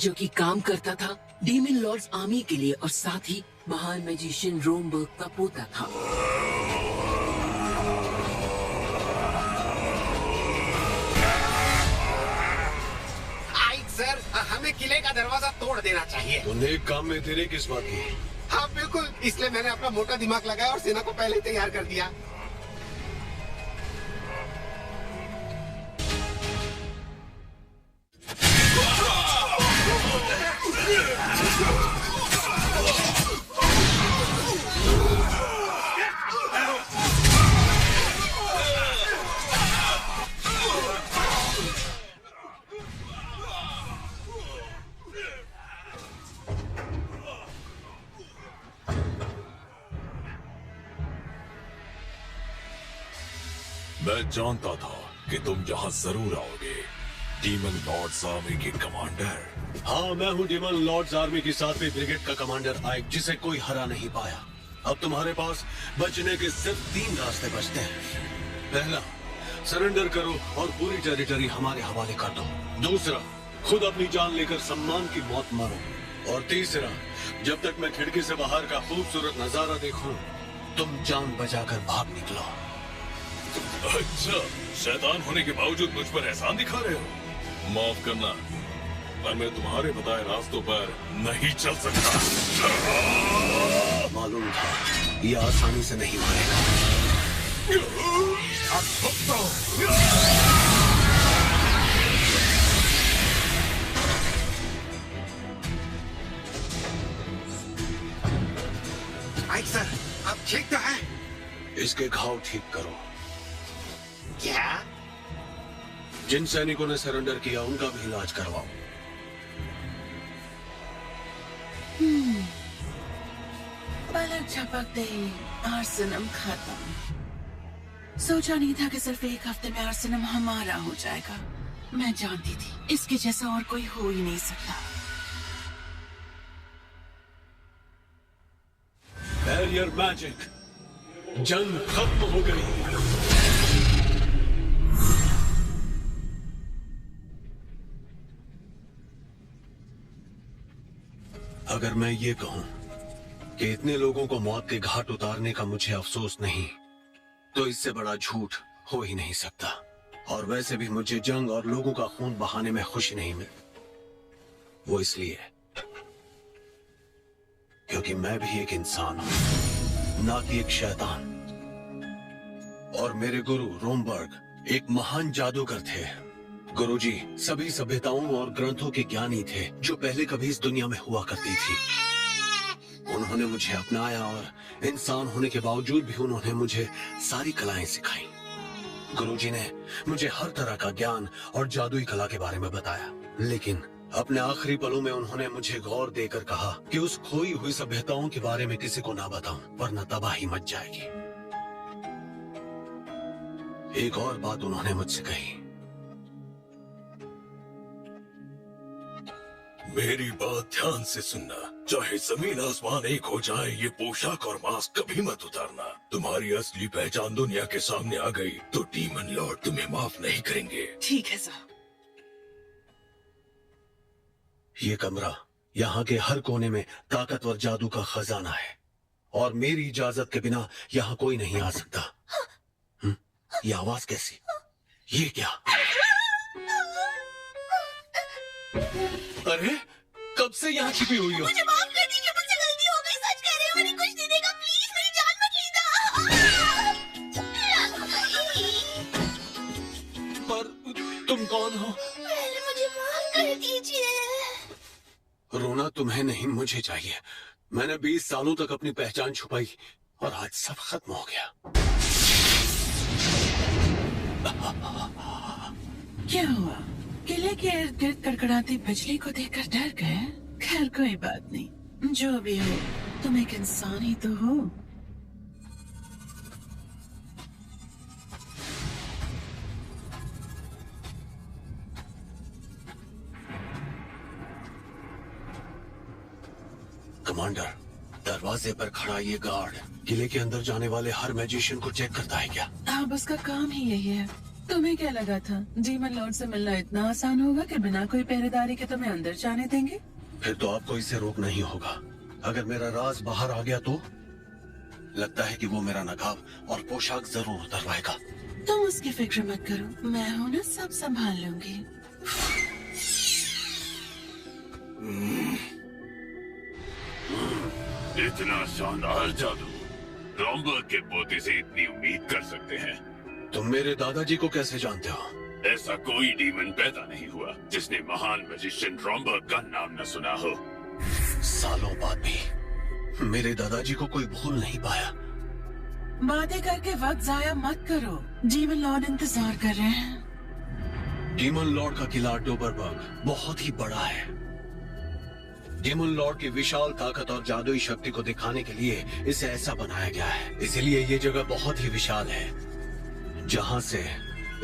जो कि काम करता था डीमन लॉर्ड्स आर्मी के लिए और साथ ही महान मैजिशियन रोमबर्ग का पोता था। सर, हमें किले का दरवाजा तोड़ देना चाहिए। तो नेक काम में तेरे किस बात की? हाँ बिल्कुल, इसलिए मैंने अपना मोटा दिमाग लगाया और सेना को पहले ही तैयार कर दिया। मैं जानता था कि तुम यहाँ जरूर आओगे, डीमन लॉर्ड्स आर्मी के कमांडर। हाँ, मैं हूँ डीमन लॉर्ड्स आर्मी की 7वीं ब्रिगेड का कमांडर आइक, जिसे कोई हरा नहीं पाया। अब तुम्हारे पास बचने के सिर्फ 3 रास्ते बचते हैं। पहला, सरेंडर करो और पूरी टेरिटरी हमारे हवाले कर दो। दूसरा, खुद अपनी जान लेकर सम्मान की मौत मारो। और तीसरा, जब तक मैं खिड़की से बाहर का खूबसूरत नजारा देखूं, तुम जान बचाकर भाग निकलो। अच्छा, शैतान होने के बावजूद मुझ पर एहसान दिखा रहे हो? माफ करना, पर मैं तुम्हारे बताए रास्तों पर नहीं चल सकता। मालूम था ये आसानी से नहीं मारेगा। आइक सर, अब ठीक तो है? इसके घाव ठीक करो। क्या? जिन सैनिकों ने सरेंडर किया उनका भी इलाज करवाओ। पलक झपकते ही आर्सेनम खत्म। सोचा नहीं था कि सिर्फ 1 हफ्ते में आर्सेनम हमारा हो जाएगा। मैं जानती थी इसके जैसा और कोई हो ही नहीं सकता। बैरियर मैजिक, जंग खत्म हो गई। अगर मैं ये कहूं कि इतने लोगों को मौत के घाट उतारने का मुझे अफसोस नहीं, तो इससे बड़ा झूठ हो ही नहीं सकता। और वैसे भी मुझे जंग और लोगों का खून बहाने में खुशी नहीं मिली। वो इसलिए क्योंकि मैं भी एक इंसान हूं, ना कि एक शैतान। और मेरे गुरु रोमबर्ग एक महान जादूगर थे। गुरुजी सभी सभ्यताओं और ग्रंथों के ज्ञानी थे जो पहले कभी इस दुनिया में हुआ करती थी। उन्होंने मुझे अपनाया और इंसान होने के बावजूद भी उन्होंने मुझे सारी कलाएं सिखाई। गुरुजी ने मुझे हर तरह का ज्ञान और जादुई कला के बारे में बताया, लेकिन अपने आखिरी पलों में उन्होंने मुझे गौर देकर कहा कि उस खोई हुई सभ्यताओं के बारे में किसी को ना बताऊं, वरना तबाही मच जाएगी। एक और बात उन्होंने मुझसे कही, मेरी बात ध्यान से सुनना। चाहे जमीन आसमान एक हो जाए, ये पोशाक और मास्क कभी मत उतारना। तुम्हारी असली पहचान दुनिया के सामने आ गई तो डीमन लॉर्ड तुम्हें माफ नहीं करेंगे। ठीक है सर। ये कमरा यहाँ के हर कोने में ताकतवर जादू का खजाना है और मेरी इजाजत के बिना यहाँ कोई नहीं आ सकता। ये आवाज कैसी? ये क्या? अरे कब से यहाँ छिपी हुई हो? मुझे माफ कर दीजिए, मुझसे गलती हो गई। सच कह रहे हो, मैंने कुछ नहीं देखा। प्लीज मेरी जान मत लेना। पर तुम कौन हो? पहले मुझे माफ कर दीजिए। रोना तुम्हें नहीं, मुझे चाहिए। मैंने 20 सालों तक अपनी पहचान छुपाई और आज सब खत्म हो गया। क्या हुआ? किले के इर्द गिर्द कड़कड़ाती बिजली को देखकर डर गए? खैर कोई बात नहीं, जो भी हो तुम एक इंसान ही तो हो। कमांडर, दरवाजे पर खड़ा ये गार्ड किले के अंदर जाने वाले हर मैजिशियन को चेक करता है क्या? अब उसका काम ही यही है। तुम्हें क्या लगा था डीमन लॉर्ड से मिलना इतना आसान होगा कि बिना कोई पहरेदारी के तुम्हें अंदर जाने देंगे? फिर तो आपको इसे रोक नहीं होगा। अगर मेरा राज बाहर आ गया तो लगता है कि वो मेरा नकाब और पोशाक जरूर उतरवाएगा। तुम उसकी फिक्र मत करो, मैं हूं ना, सब संभाल लूंगी। इतना शानदार जादू रॉम्बर्ग के पोते से इतनी उम्मीद कर सकते हैं। तुम मेरे दादाजी को कैसे जानते हो? ऐसा कोई डीमन पैदा नहीं हुआ जिसने महान मैजिशियन रॉम्बर्ग का नाम न सुना हो। सालों बाद भी मेरे दादाजी को कोई भूल नहीं पाया। बातें करके वक्त जाया मत करो, डीमन लॉर्ड इंतजार कर रहे हैं। डीमन लॉर्ड का किला डोबरबर्ग बहुत ही बड़ा है। डीमन लॉर्ड की विशाल ताकत और जादुई शक्ति को दिखाने के लिए इसे ऐसा बनाया गया है। इसलिए ये जगह बहुत ही विशाल है जहाँ से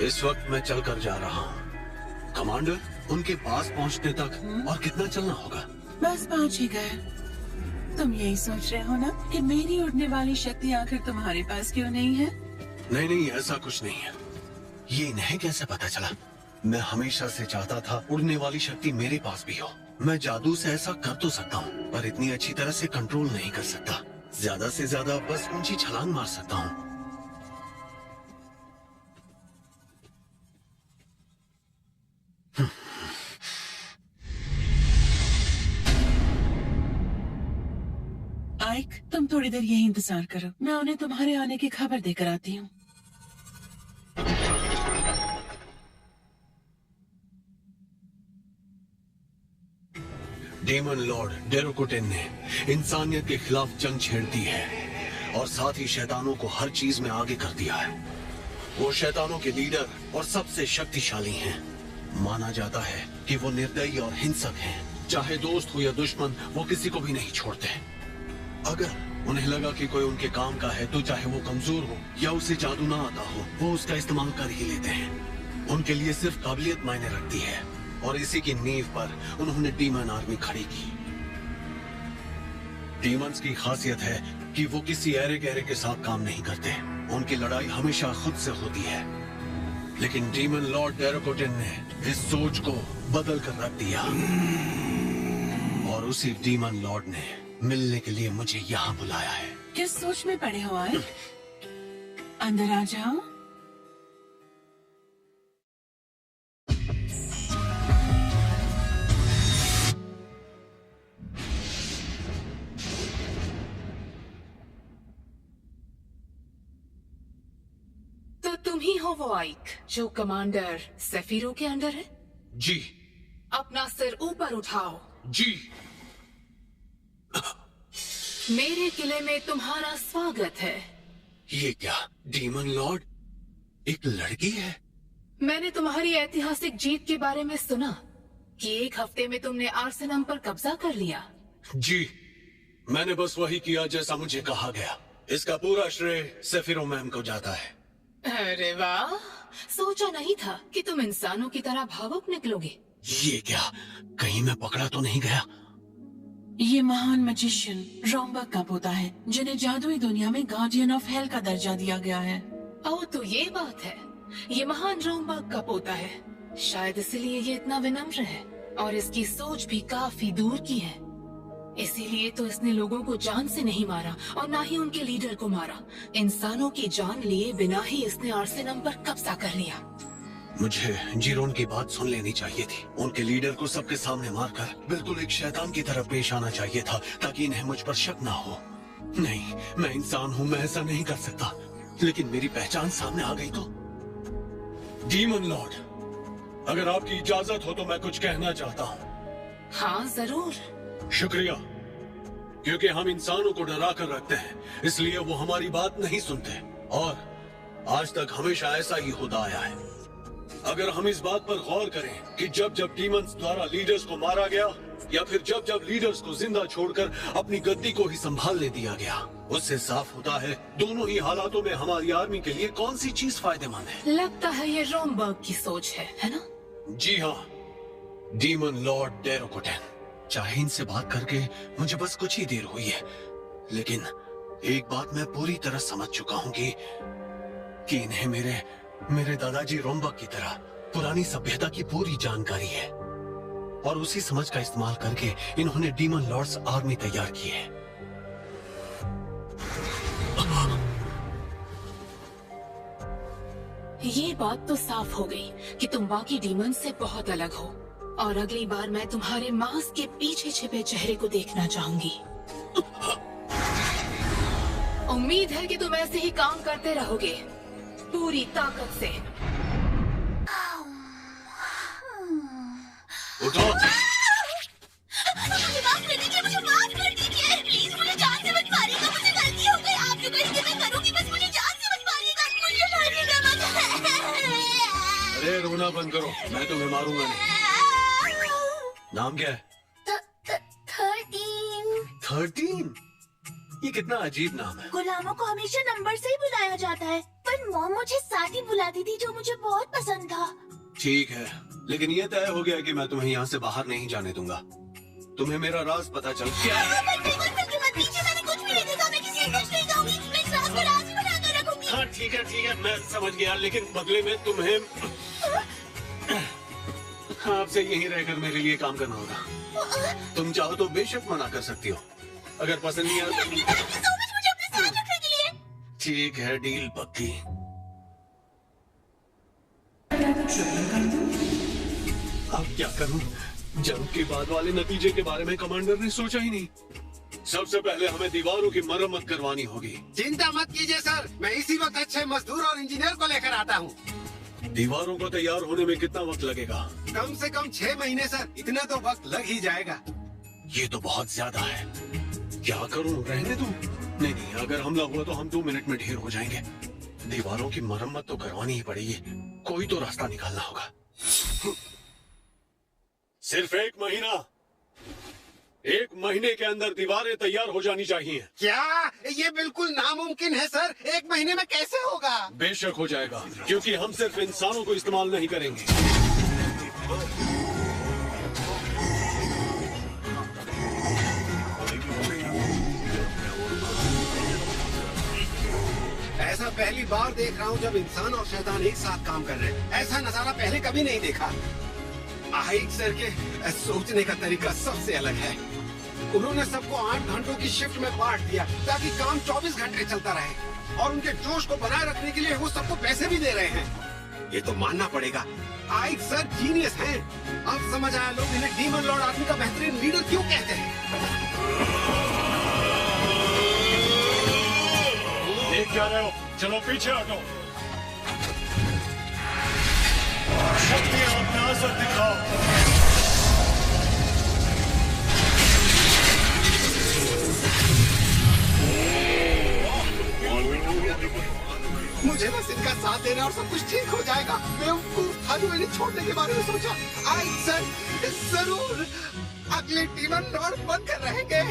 इस वक्त मैं चलकर जा रहा हूँ। कमांडर, उनके पास पहुँचने तक और कितना चलना होगा? बस पहुँच ही गए। तुम यही सोच रहे हो ना कि मेरी उड़ने वाली शक्ति आखिर तुम्हारे पास क्यों नहीं है? नहीं नहीं, ऐसा कुछ नहीं है। ये इन्हें कैसे पता चला? मैं हमेशा से चाहता था उड़ने वाली शक्ति मेरे पास भी हो। मैं जादू से ऐसा कर तो सकता हूँ, पर इतनी अच्छी तरह से कंट्रोल नहीं कर सकता। ज्यादा से ज्यादा बस ऊंची छलांग मार सकता हूँ। आइक, तुम थोड़ी देर यही इंतजार करो, मैं उन्हें तुम्हारे आने की खबर देकर आती हूँ। डेमन लॉर्ड डेरोकोटेन ने इंसानियत के खिलाफ जंग छेड़ दी है और साथ ही शैतानों को हर चीज में आगे कर दिया है। वो शैतानों के लीडर और सबसे शक्तिशाली हैं। माना जाता है कि वो निर्दयी और हिंसक हैं। चाहे दोस्त हो या दुश्मन, वो किसी को भी नहीं छोड़ते। अगर उन्हें लगा कि कोई उनके काम का है तो चाहे वो कमजोर हो या उसे जादू ना आता हो, वो उसका इस्तेमाल कर ही लेते हैं। उनके लिए सिर्फ काबिलियत मायने रखती है और इसी की नींव पर उन्होंने डीमन आर्मी खड़ी की। डीमंस की खासियत है कि वो किसी ऐरे गहरे के साथ काम नहीं करते। उनकी लड़ाई हमेशा खुद से होती है। लेकिन डीमन लॉर्ड डेरोकोटेन ने इस सोच को बदल कर रख दिया और उसी डीमन लॉर्ड ने मिलने के लिए मुझे यहाँ बुलाया है। किस सोच में पड़े हो आइक? अंदर आ जाओ। तो तुम ही हो वो आइक जो कमांडर सेफिरो के अंडर है? जी। अपना सिर ऊपर उठाओ। जी। मेरे किले में तुम्हारा स्वागत है। ये क्या, डीमन लॉर्ड एक लड़की है? मैंने तुम्हारी ऐतिहासिक जीत के बारे में सुना कि एक हफ्ते में तुमने आर्सेनम पर कब्जा कर लिया। जी, मैंने बस वही किया जैसा मुझे कहा गया। इसका पूरा श्रेय सेफिरो मैम को जाता है। अरे वाह, सोचा नहीं था कि तुम इंसानों की तरह भावुक निकलोगे। ये क्या, कहीं मैं पकड़ा तो नहीं गया? ये महान मैजिशियन रॉम्बर्ग का पोता है जिन्हें जादुई दुनिया में गार्डियन ऑफ हेल का दर्जा दिया गया है। ओह, तो ये बात है। ये महान रॉम्बर्ग का पोता है, शायद इसलिए ये इतना विनम्र है और इसकी सोच भी काफी दूर की है। इसीलिए तो इसने लोगों को जान से नहीं मारा और ना ही उनके लीडर को मारा। इंसानों की जान लिए बिना ही इसने आर्सेनम पर कब्जा कर लिया। मुझे जीरोन की बात सुन लेनी चाहिए थी। उनके लीडर को सबके सामने मारकर बिल्कुल एक शैतान की तरह पेश आना चाहिए था ताकि इन्हें मुझ पर शक ना हो। नहीं, मैं इंसान हूँ, मैं ऐसा नहीं कर सकता। लेकिन मेरी पहचान सामने आ गई तो। डीमन लॉर्ड, अगर आपकी इजाजत हो तो मैं कुछ कहना चाहता हूँ। हाँ जरूर। शुक्रिया, क्योंकि हम इंसानों को डरा कर रखते हैं, इसलिए वो हमारी बात नहीं सुनते और आज तक हमेशा ऐसा ही होता आया है। अगर हम इस बात पर गौर करें कि जब जब डीमंस द्वारा लीडर्स को मारा गया या फिर जब जब लीडर्स को जिंदा छोड़कर अपनी गद्दी को ही संभालने दिया गया, उससे साफ होता है दोनों ही हालातों में हमारी आर्मी के लिए कौन सी चीज फायदेमंद है। लगता है ये रॉम्बर्ग की सोच है ना? जी हाँ, डीमन लॉर्ड डेरोकोटेन। चाहे इनसे बात करके मुझे बस कुछ ही देर हुई है, लेकिन एक बात मैं पूरी तरह समझ चुका हूँ कि इन्हें मेरे मेरे दादाजी रोम्बक की तरह पुरानी सभ्यता की पूरी जानकारी है और उसी समझ का इस्तेमाल करके इन्होंने डीमन लॉर्ड्स आर्मी तैयार की है। ये बात तो साफ हो गई कि तुम बाकी डीमन से बहुत अलग हो और अगली बार मैं तुम्हारे मास्क के पीछे छिपे चेहरे को देखना चाहूंगी। उम्मीद है कि तुम ऐसे ही काम करते रहोगे पूरी ताकत से। उठो। मुझे माफ कर दीजिए, मुझे माफ कर दीजिए प्लीज, मुझे जान से मत मारिएगा, मुझे गलती हो गई। आप जो कहेंगे मैं करूंगी, बस मुझे जान से मत मारिएगा, मुझे मारिएगा मत। अरे रोना बंद करो, मैं तुम्हें मारूंगा नहीं। नाम क्या है? 13। ये कितना अजीब नाम है। गुलामों को हमेशा नंबर से ही बुलाया जाता है, पर मॉम मुझे 7 ही बुलाती थी, जो मुझे बहुत पसंद था। ठीक है, लेकिन ये तय हो गया कि मैं तुम्हें यहाँ से बाहर नहीं जाने दूंगा। तुम्हें मेरा राज पता चल गया। मैंने कुछ भी नहीं देखा, मैं किसी को कुछ नहीं कहूंगी, मैं इस राज को राज ही बना कर रखूंगी। हाँ ठीक है, मैं समझ गया, लेकिन बदले में तुम्हें आपसे यहीं रहकर मेरे लिए काम करना होगा। तुम चाहो तो बेशक मना कर सकती हो, अगर पसंद नहीं आता। Thank you so much मुझे अपने साथ रखने के लिए। ठीक है, डील पक्की। अब क्या करूं? जंग के बाद वाले नतीजे के बारे में कमांडर ने सोचा ही नहीं। सबसे पहले हमें दीवारों की मरम्मत करवानी होगी। चिंता मत कीजिए सर, मैं इसी वक्त अच्छे मजदूर और इंजीनियर को लेकर आता हूँ। दीवारों को तैयार होने में कितना वक्त लगेगा? कम से कम 6 महीने सर, इतना तो वक्त लग ही जाएगा। ये तो बहुत ज्यादा है। क्या करूं? रहने दूं? नहीं, अगर हमला हुआ तो हम 2 मिनट में ढेर हो जाएंगे। दीवारों की मरम्मत तो करवानी ही पड़ेगी, कोई तो रास्ता निकालना होगा। सिर्फ 1 महीना, 1 महीने के अंदर दीवारें तैयार हो जानी चाहिए। क्या ये बिल्कुल नामुमकिन है सर? 1 महीने में कैसे होगा? बेशक हो जाएगा, क्योंकि हम सिर्फ इंसानों को इस्तेमाल नहीं करेंगे। ऐसा पहली बार देख रहा हूँ जब इंसान और शैतान एक साथ काम कर रहे हैं। ऐसा नजारा पहले कभी नहीं देखा। आहिक सर के सोचने का तरीका सबसे अलग है। उन्होंने सबको 8 घंटों की शिफ्ट में बांट दिया ताकि काम 24 घंटे चलता रहे, और उनके जोश को बनाए रखने के लिए वो सबको पैसे भी दे रहे हैं। ये तो मानना पड़ेगा, आहिक सर जीनियस हैं। अब समझ आया लोग इन्हें डीमन लॉर्ड आर्मी का बेहतरीन लीडर क्यों कहते हैं। देख क्या रहे हो? चलो पीछे हटो। शक्ति अपना असर दिखाओ। मुझे बस इनका साथ देना और सब कुछ ठीक हो जाएगा। बेवकूफ था जो मैंने छोड़ने के बारे में सोचा। आहिक सर जरूर अगले डीमन लॉर्ड बनकर रहेंगे।